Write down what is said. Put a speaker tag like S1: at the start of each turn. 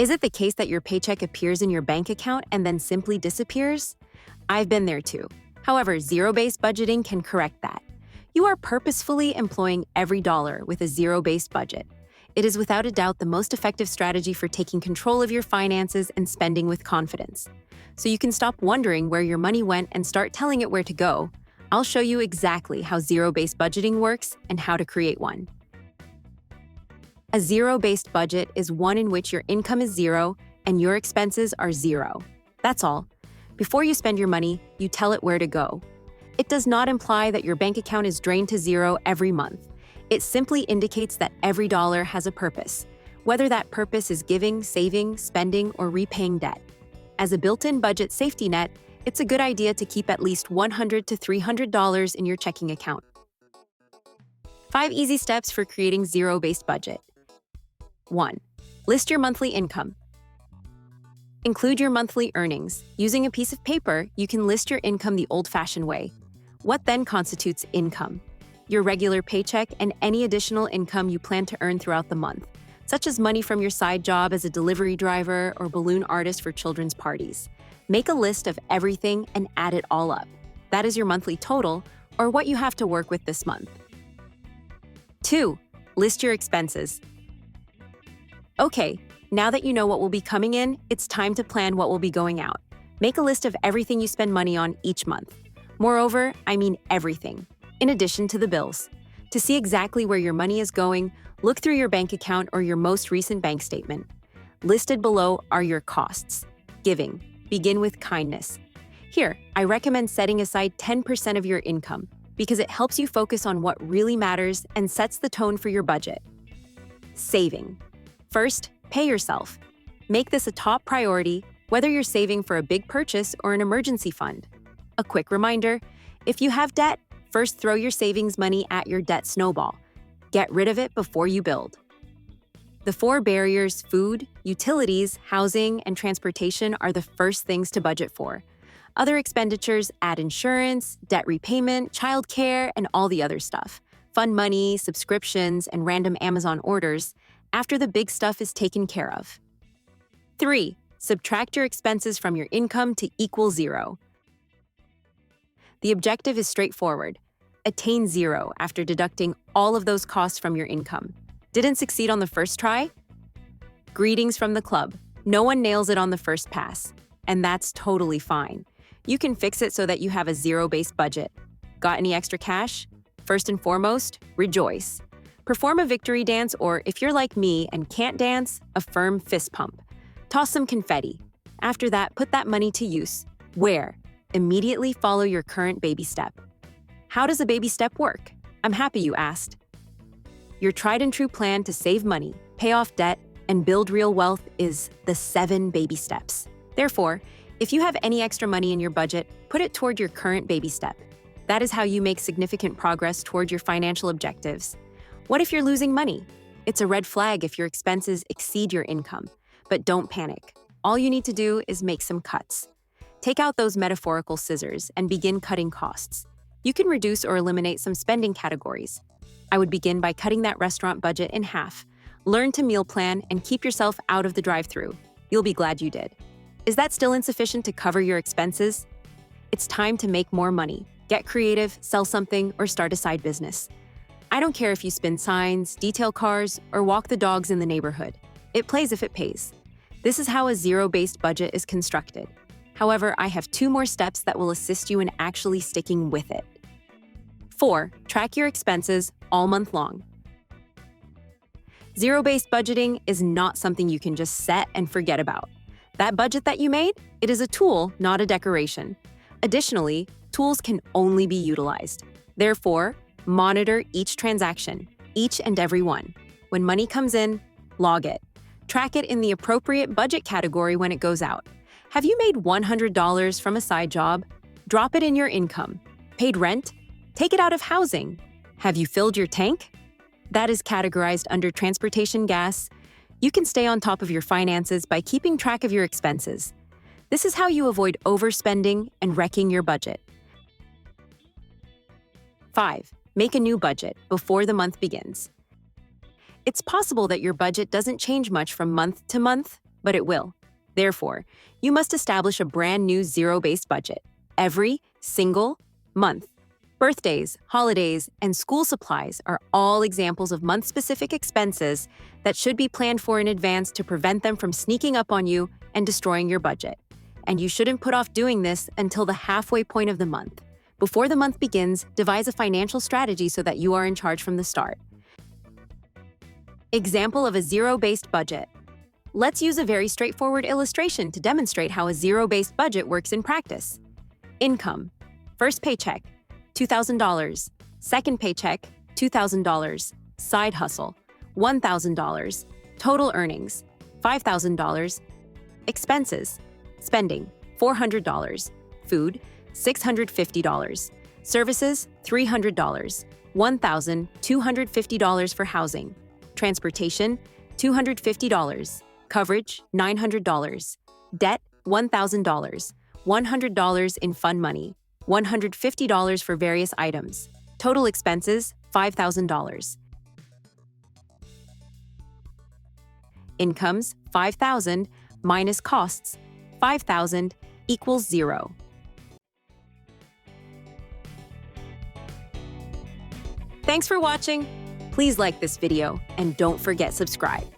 S1: Is it the case that your paycheck appears in your bank account and then simply disappears? I've been there too. However, zero-based budgeting can correct that. You are purposefully employing every dollar with a zero-based budget. It is without a doubt the most effective strategy for taking control of your finances and spending with confidence. So you can stop wondering where your money went and start telling it where to go. I'll show you exactly how zero-based budgeting works and how to create one. A zero-based budget is one in which your income is zero and your expenses are zero. That's all. Before you spend your money, you tell it where to go. It does not imply that your bank account is drained to zero every month. It simply indicates that every dollar has a purpose, whether that purpose is giving, saving, spending, or repaying debt. As a built-in budget safety net, it's a good idea to keep at least $100 to $300 in your checking account. 5 easy steps for creating zero-based budget. 1. List your monthly income. Include your monthly earnings. Using a piece of paper, you can list your income the old-fashioned way. What then constitutes income? Your regular paycheck and any additional income you plan to earn throughout the month, such as money from your side job as a delivery driver or balloon artist for children's parties. Make a list of everything and add it all up. That is your monthly total, or what you have to work with this month. 2. List your expenses. Okay, now that you know what will be coming in, it's time to plan what will be going out. Make a list of everything you spend money on each month. Moreover, I mean everything, in addition to the bills. To see exactly where your money is going, look through your bank account or your most recent bank statement. Listed below are your costs. Giving. Begin with kindness. Here, I recommend setting aside 10% of your income because it helps you focus on what really matters and sets the tone for your budget. Saving. First, pay yourself. Make this a top priority, whether you're saving for a big purchase or an emergency fund. A quick reminder, if you have debt, first throw your savings money at your debt snowball. Get rid of it before you build. The 4 barriers, food, utilities, housing, and transportation, are the first things to budget for. Other expenditures add insurance, debt repayment, childcare, and all the other stuff. Fund money, subscriptions, and random Amazon orders after the big stuff is taken care of. 3. Subtract your expenses from your income to equal zero. The objective is straightforward. Attain zero after deducting all of those costs from your income. Didn't succeed on the first try? Greetings from the club. No one nails it on the first pass, and that's totally fine. You can fix it so that you have a zero-based budget. Got any extra cash? First and foremost, rejoice. Perform a victory dance, or if you're like me and can't dance, a firm fist pump. Toss some confetti. After that, put that money to use. Where? Immediately follow your current baby step. How does a baby step work? I'm happy you asked. Your tried and true plan to save money, pay off debt, and build real wealth is the 7 baby steps. Therefore, if you have any extra money in your budget, put it toward your current baby step. That is how you make significant progress toward your financial objectives. What if you're losing money? It's a red flag if your expenses exceed your income. But don't panic. All you need to do is make some cuts. Take out those metaphorical scissors and begin cutting costs. You can reduce or eliminate some spending categories. I would begin by cutting that restaurant budget in half. Learn to meal plan and keep yourself out of the drive-thru. You'll be glad you did. Is that still insufficient to cover your expenses? It's time to make more money. Get creative, sell something, or start a side business. I don't care if you spin signs, detail cars, or walk the dogs in the neighborhood. It plays if it pays. This is how a zero-based budget is constructed. However, I have 2 more steps that will assist you in actually sticking with it. 4. Track your expenses all month long. Zero-based budgeting is not something you can just set and forget about. That budget that you made, it is a tool, not a decoration. Additionally, tools can only be utilized. Therefore, monitor each transaction, each and every one. When money comes in, log it. Track it in the appropriate budget category when it goes out. Have you made $100 from a side job? Drop it in your income. Paid rent? Take it out of housing. Have you filled your tank? That is categorized under transportation gas. You can stay on top of your finances by keeping track of your expenses. This is how you avoid overspending and wrecking your budget. 5. Make a new budget before the month begins. It's possible that your budget doesn't change much from month to month. but it will. Therefore, you must establish a brand new zero-based budget every single month. Birthdays, holidays, and school supplies are all examples of month-specific expenses that should be planned for in advance to prevent them from sneaking up on you and destroying your budget. And you shouldn't put off doing this until the halfway point of the month. Before the month begins, devise a financial strategy so that you are in charge from the start. Example of a zero-based budget. Let's use a very straightforward illustration to demonstrate how a zero-based budget works in practice. Income. First paycheck, $2,000. Second paycheck, $2,000. Side hustle, $1,000. Total earnings, $5,000. Expenses. Spending, $400. Food, $650. Services, $300. $1,250 for housing. Transportation, $250. Coverage, $900. Debt, $1,000. $100 in fund money. $150 for various items. Total expenses, $5,000. Incomes, $5,000 minus costs, $5,000 equals 0. Thanks for watching. Please like this video and don't forget subscribe.